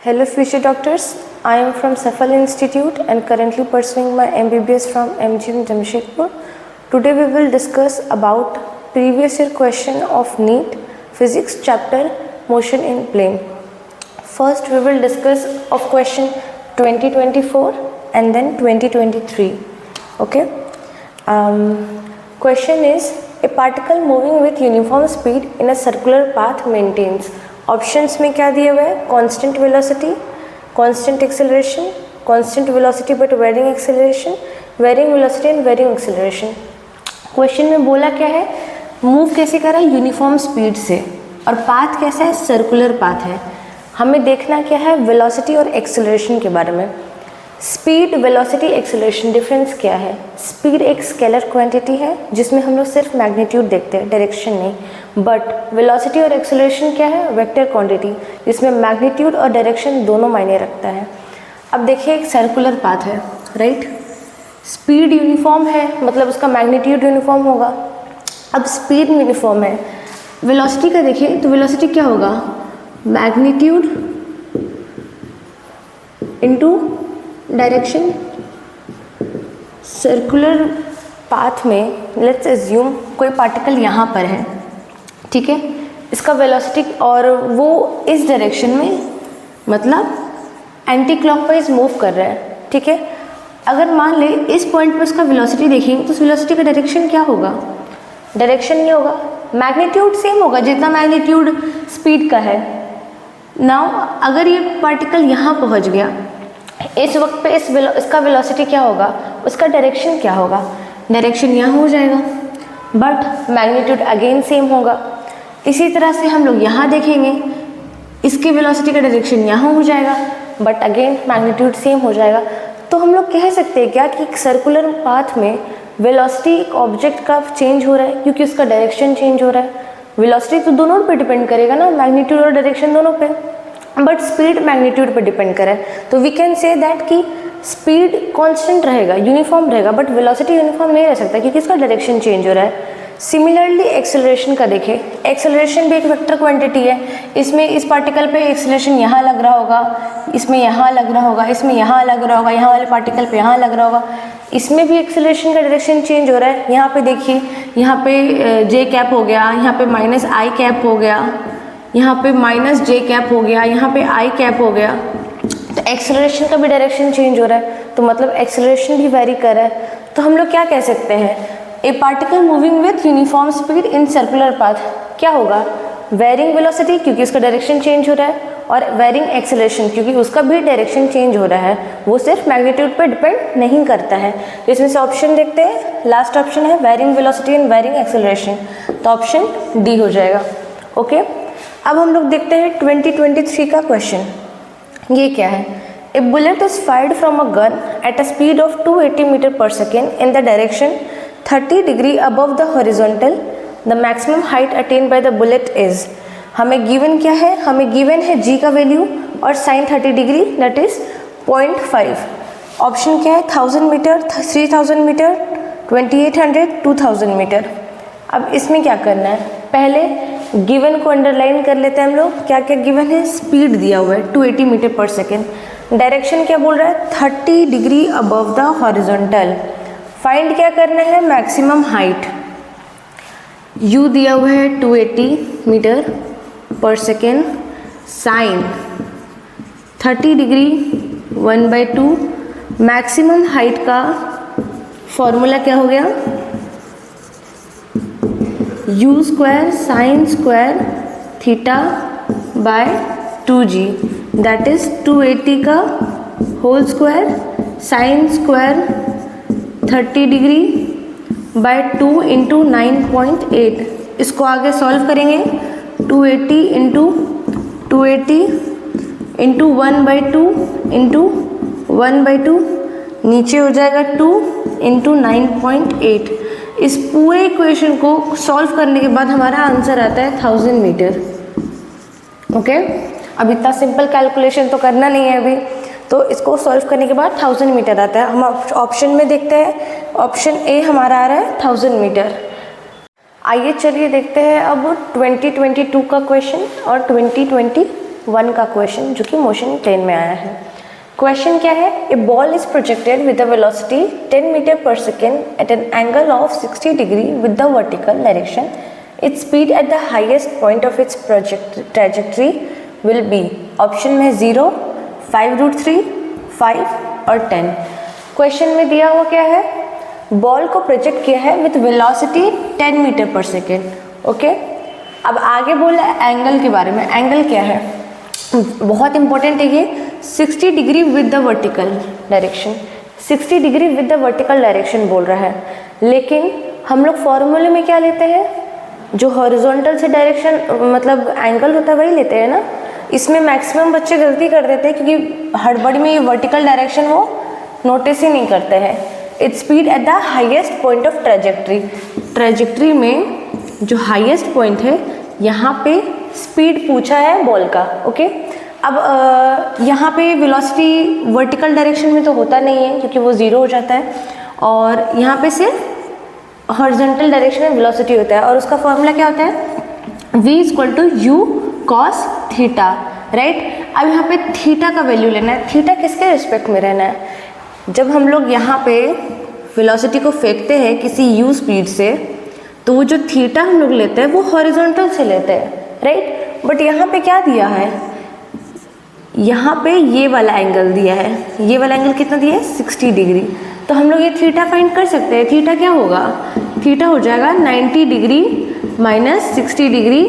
Hello future doctors, I am from Safal Institute and currently pursuing my MBBS from MGM Jamshedpur. Today we will discuss about previous year question of NEET Physics chapter Motion in Plane. First we will discuss of question 2024 and then 2023. Okay. Question is a particle moving with uniform speed in a circular path maintains. Options में क्या दिया हुआ है? Constant velocity, constant acceleration, constant velocity but varying acceleration, varying velocity and varying acceleration. Question में बोला क्या है? Move कैसे कर रहा है? यूनिफॉर्म स्पीड से. और पाथ कैसा है? सर्कुलर पाथ है. हमें देखना क्या है? वेलोसिटी और एक्सेलरेशन के बारे में. स्पीड, वेलोसिटी, एक्सेलरेशन डिफरेंस क्या है? स्पीड एक स्केलर क्वांटिटी है जिसमें हम लोग सिर्फ मैग्नीट्यूड देखते हैं, डायरेक्शन नहीं. बट वेलोसिटी और एक्सेलरेशन क्या है? वेक्टर क्वांटिटी जिसमें मैग्नीट्यूड और डायरेक्शन दोनों मायने रखता है. अब देखिए एक सर्कुलर पाथ है, राइट. स्पीड यूनिफॉर्म है मतलब उसका मैग्नीट्यूड यूनिफॉर्म होगा. अब स्पीड यूनिफॉर्म है. वेलोसिटी का देखिए तो वेलोसिटी क्या होगा? Magnitude into direction. Circular path में लेट्स एज्यूम कोई पार्टिकल यहाँ पर है, ठीक है. इसका वेलोसिटी और वो इस डायरेक्शन में मतलब एंटी क्लॉकवाइज मूव कर रहा है, ठीक है. अगर मान ले इस पॉइंट पर उसका वेलोसिटी देखेंगे तो उस वेलोसिटी का डायरेक्शन क्या होगा? डायरेक्शन ये होगा, मैग्नीट्यूड सेम होगा जितना मैग्नीट्यूड स्पीड का है. नाउ अगर ये पार्टिकल यहाँ पहुँच गया, इस वक्त पे इसका वेलोसिटी क्या होगा? उसका डायरेक्शन क्या होगा? डायरेक्शन यहाँ हो जाएगा बट मैग्नीट्यूड अगेन सेम होगा. इसी तरह से हम लोग यहाँ देखेंगे, इसकी वेलोसिटी का डायरेक्शन यहाँ हो जाएगा बट अगेन मैग्नीट्यूड सेम हो जाएगा. तो हम लोग कह सकते हैं क्या कि एक सर्कुलर पाथ में वेलोसिटी एक ऑब्जेक्ट का चेंज हो रहा है क्योंकि उसका डायरेक्शन चेंज हो रहा है. वेलोसिटी तो दोनों पे डिपेंड करेगा ना, मैग्नीट्यूड और डायरेक्शन दोनों पे, बट स्पीड मैग्नीट्यूड पर डिपेंड करे. तो वी कैन से दैट कि स्पीड कांस्टेंट रहेगा, यूनिफॉर्म रहेगा, बट वेलोसिटी यूनिफॉर्म नहीं रह सकता क्योंकि इसका डायरेक्शन चेंज हो रहा है. सिमिलरली एक्सेलरेशन का देखें, एक्सेलरेशन भी एक वेक्टर क्वांटिटी है. इसमें इस पार्टिकल पे एक्सेलरेशन यहाँ लग रहा होगा, इसमें यहाँ लग रहा होगा, इसमें यहाँ लग रहा होगा, यहाँ वाले पार्टिकल पे यहाँ लग रहा होगा. इसमें भी एक्सेलरेशन का डायरेक्शन चेंज हो रहा है. यहाँ पे देखिए, यहाँ पे जे कैप हो गया, यहाँ पे माइनस आई कैप हो गया, यहाँ पे माइनस जे कैप हो गया, यहाँ पे आई कैप हो गया. तो एक्सेलरेशन का भी डायरेक्शन चेंज हो रहा है तो मतलब एक्सेलरेशन भी वेरी कर रहा है. तो हम लोग क्या कह सकते हैं? ए particle moving with uniform speed in circular path क्या होगा? वेरिंग वेलोसिटी क्योंकि उसका डायरेक्शन चेंज हो रहा है, और वेरिंग एक्सेलरेशन क्योंकि उसका भी डायरेक्शन चेंज हो रहा है, वो सिर्फ मैग्नीट्यूड पर डिपेंड नहीं करता है. तो इसमें से ऑप्शन देखते हैं, लास्ट ऑप्शन है varying velocity and varying acceleration, तो ऑप्शन डी हो जाएगा. ओके. अब हम लोग देखते हैं 2023 का क्वेश्चन. ये क्या है? ए bullet is fired from a gun at a speed of 280 metre per second in the direction 30 degree above the horizontal. The maximum height attain by the bullet is. हमें गिवन क्या है? हमें गिवन है जी का value और sign 30 degree that is 0.5. Option क्या है? 1000 metre, 3000 metre, 2800, 2000 metre. अब इसमें क्या करना है? पहले गिवन को अंडरलाइन कर लेते हैं हम लोग. क्या क्या गिवन है? स्पीड दिया हुआ है 280 मीटर पर सेकेंड. डायरेक्शन क्या बोल रहा है? 30 degree above the horizontal. Find क्या करना है? Maximum height. यू दिया हुआ है 280 metre per second. Sine 30 degree 1/2. Maximum height का फॉर्मूला क्या हो गया? U square sine square theta by 2g that is 280 का whole square sine square 30 degree by 2 into 9.8. इसको आगे सॉल्व करेंगे. 280 इंटू 280 इंटू 1/2 इंटू 1/2 नीचे हो जाएगा 2 इंटू 9.8. इस पूरे इक्वेशन को सॉल्व करने के बाद हमारा आंसर आता है 1000 मीटर. ओके. अब इतना सिंपल कैलकुलेशन तो करना नहीं है अभी, तो इसको सॉल्व करने के बाद 1000 मीटर आता है. हम ऑप्शन में देखते हैं, ऑप्शन ए हमारा आ रहा है 1000 मीटर. आइए चलिए देखते हैं अब 2022 का क्वेश्चन और 2023 1 का क्वेश्चन जो कि मोशन प्लेन में आया है। क्वेश्चन क्या है? A ball is projected with the velocity 10 metre per second at an angle of 60 degree with the vertical direction. Its speed at the highest point of its trajectory will be. Option में 0, 5√3, 5 और 10। Question में दिया हुआ क्या है? Ball को project किया है with velocity 10 metre per second. Okay, अब आगे बोला एंगल के बारे में। एंगल क्या है? बहुत इंपॉर्टेंट है ये, 60 degree with the vertical direction. 60 degree with the vertical direction बोल रहा है, लेकिन हम लोग फॉर्मूले में क्या लेते हैं? जो हॉरिजॉन्टल से डायरेक्शन मतलब एंगल होता है वही लेते हैं ना। इसमें मैक्सिमम बच्चे गलती कर देते हैं क्योंकि हड़बड़ी में ये वर्टिकल डायरेक्शन वो नोटिस ही नहीं करते हैं। It's speed at the highest point of trajectory. Trajectory में जो हाईएस्ट पॉइंट है यहाँ पे स्पीड पूछा है बॉल का। ओके, अब यहाँ पे वेलोसिटी वर्टिकल डायरेक्शन में तो होता नहीं है क्योंकि वो 0 हो जाता है, और यहाँ पे सिर्फ हॉरिजॉन्टल डायरेक्शन में वेलोसिटी होता है, और उसका फॉर्मूला क्या होता है? v = u cos theta, right. अब यहाँ पे थीटा का वैल्यू लेना है। थीटा किसके रिस्पेक्ट में रहना है? जब हम लोग यहाँ पे वेलोसिटी को फेंकते हैं किसी u स्पीड से, तो वो जो थीटा हम लोग लेते हैं वो हॉरिजॉन्टल से लेते हैं, राइट। बट यहाँ पे क्या दिया है? यहाँ पे ये वाला एंगल दिया है। ये वाला एंगल कितना दिया है? 60 डिग्री। तो हम लोग ये थीटा फाइंड कर सकते हैं। थीटा क्या होगा? थीटा हो जाएगा 90 degree minus 60 degree,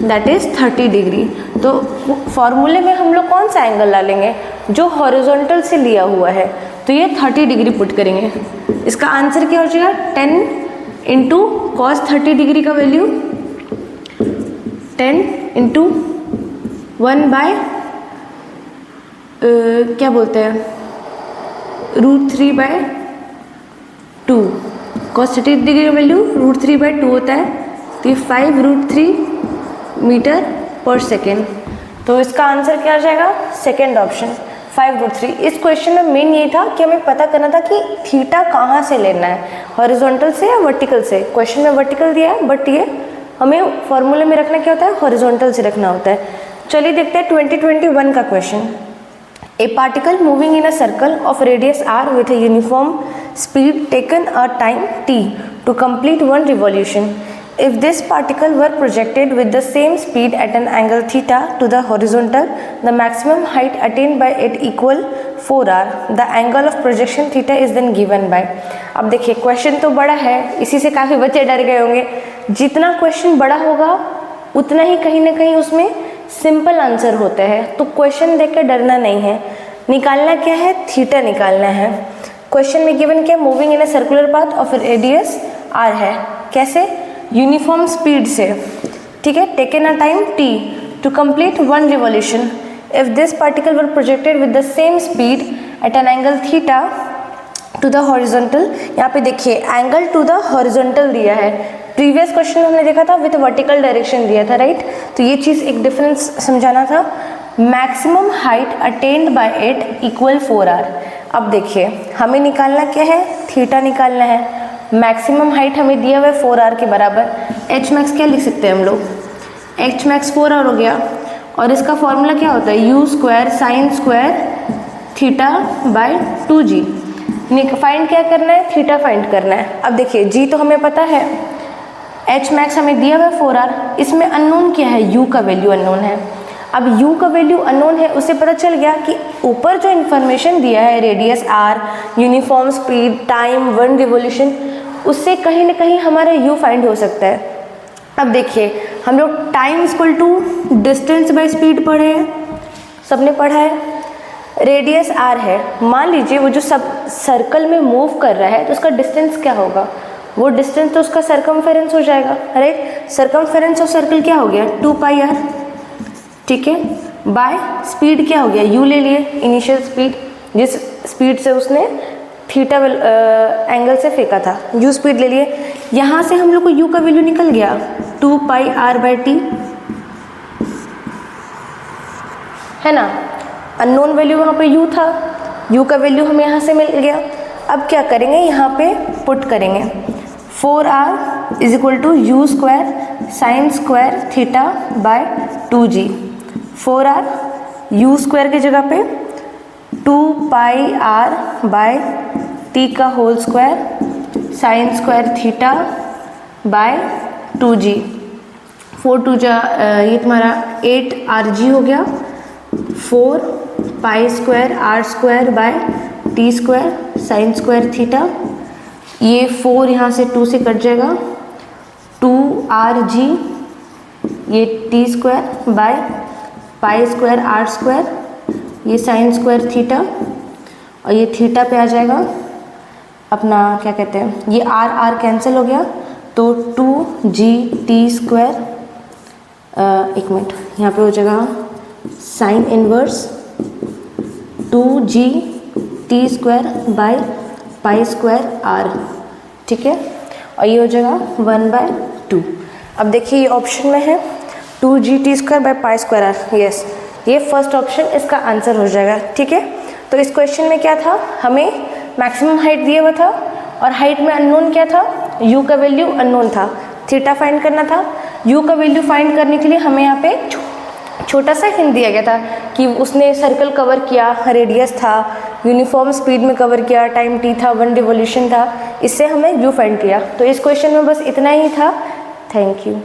that is 30 degree. तो फॉर्मूले में हम लोग कौन सा एंगल डालेंगे? जो हॉरिजॉन्टल से लिया हुआ है, तो ये 30 डिग्री पुट करेंगे। इसका आंसर क्या हो जाएगा? 10 इंटू कॉस 30 डिग्री का वैल्यू 10 इंटू 1 बाय क्या बोलते हैं √3/2। कॉस 30 डिग्री का वैल्यू √3/2 होता है, तो ये 5√3 मीटर पर सेकेंड। तो इसका आंसर क्या आ जाएगा? Second option 5√3। इस क्वेश्चन में मेन ये था कि हमें पता करना था कि थीटा कहाँ से लेना है, हॉरिजॉन्टल से या वर्टिकल से। क्वेश्चन में वर्टिकल दिया है, बट ये हमें फॉर्मूले में रखना क्या होता है? हॉरिजॉन्टल से रखना होता है। चलिए देखते हैं 2021 का question. A particle moving in a circle of radius r with a uniform speed taken a time t to complete 1 revolution. If this particle were projected with the same speed at an angle theta to the horizontal, the maximum height attained by it equal 4r. The angle of projection theta is then given by. अब देखिए question तो बड़ा है, इसी से काफ़ी बच्चे डर गए होंगे। जितना क्वेश्चन बड़ा होगा उतना ही कहीं ना कहीं उसमें सिंपल आंसर होते हैं, तो क्वेश्चन देख के डरना नहीं है। निकालना क्या है? थीटा निकालना है। क्वेश्चन में गिवन क्या? Moving in a circular path of radius r है। कैसे? यूनिफॉर्म स्पीड से, ठीक है। Taken a time t to complete 1 revolution. If this particle were projected with the same speed at an angle theta to the horizontal. यहाँ पे देखिए angle two the horizontal दिया है। प्रीवियस क्वेश्चन में हमने देखा था विद वर्टिकल डायरेक्शन दिया था, राइट। तो ये चीज़ एक डिफरेंस समझाना था। Maximum height attend bye it equal 4r। अब देखिए हमें निकालना क्या है? थीटा निकालना है। मैक्सिमम हाइट हमें दिया हुआ है 4r के बराबर। एच मैक्स क्या लिख सकते हैं हम लोग? एच मैक्स 4r हो गया, और इसका फॉर्मूला क्या होता है? u² sin square theta by 2g। Find क्या करना है? थीटा फाइंड करना है। अब देखिए g तो हमें पता है, एच मैक्स हमें दिया हुआ है 4r। इसमें अननोन क्या है? u का वैल्यू अननोन है। अब u का वैल्यू अननोन है, उससे पता चल गया कि ऊपर जो इन्फॉर्मेशन दिया है radius r, uniform speed, time, 1 revolution, उससे कहीं ना कहीं हमारा u फाइंड हो सकता है। अब देखिए हम लोग time equal to distance by speed पढ़े हैं, सबने पढ़ा है। रेडियस r है, मान लीजिए वो जो सब सर्कल में मूव कर रहा है तो उसका डिस्टेंस क्या होगा? वो डिस्टेंस तो उसका सरकमफेरेंस हो जाएगा, राइट। सरकमफेरेंस ऑफ सर्कल क्या हो गया? 2πr, ठीक है। बाय स्पीड क्या हो गया? u ले लिए, इनिशियल स्पीड, जिस स्पीड से उसने थीटा एंगल से फेंका था, u स्पीड ले लिए। यहाँ से हम लोग को u का वैल्यू निकल गया 2πr/t, है ना। अननोन वैल्यू वहाँ पे u था, u का वैल्यू हमें यहाँ से मिल गया। अब क्या करेंगे? यहाँ पे पुट करेंगे 4r = u² sin square theta by 2g। 4r u square की जगह पे 2 पाई आर बाय टी का whole square sine square theta by 2g। 4 2 जा ये तुम्हारा 8 RG हो गया। 4 pi square r square by t square sine square theta. ये 4 यहाँ से 2 से कट जाएगा। 2RG ये t square by pi square r square ये साइन स्क्वायर थीटा और ये थीटा पे आ जाएगा अपना क्या कहते हैं, ये आर आर कैंसिल हो गया तो 2GT स्क्वायर, एक मिनट यहाँ पे हो जाएगा sine inverse 2GT square by pi square r, ठीक है। और ये हो जाएगा 1/2। अब देखिए ये ऑप्शन में है 2GT square by pi square r, yes ये फर्स्ट ऑप्शन इसका आंसर हो जाएगा, ठीक है। तो इस क्वेश्चन में क्या था, हमें मैक्सिमम हाइट दिया हुआ था और हाइट में अननोन क्या था, u का वैल्यू अननोन था, थीटा फाइंड करना था। u का वैल्यू फाइंड करने के लिए हमें यहाँ पे छोटा सा हिंट दिया गया था कि उसने सर्कल कवर किया, रेडियस था, यूनिफॉर्म स्पीड में कवर किया, टाइम t था, 1 रिवोल्यूशन था, इससे हमने u फाइंड किया। तो इस क्वेश्चन में बस इतना ही था। Thank you.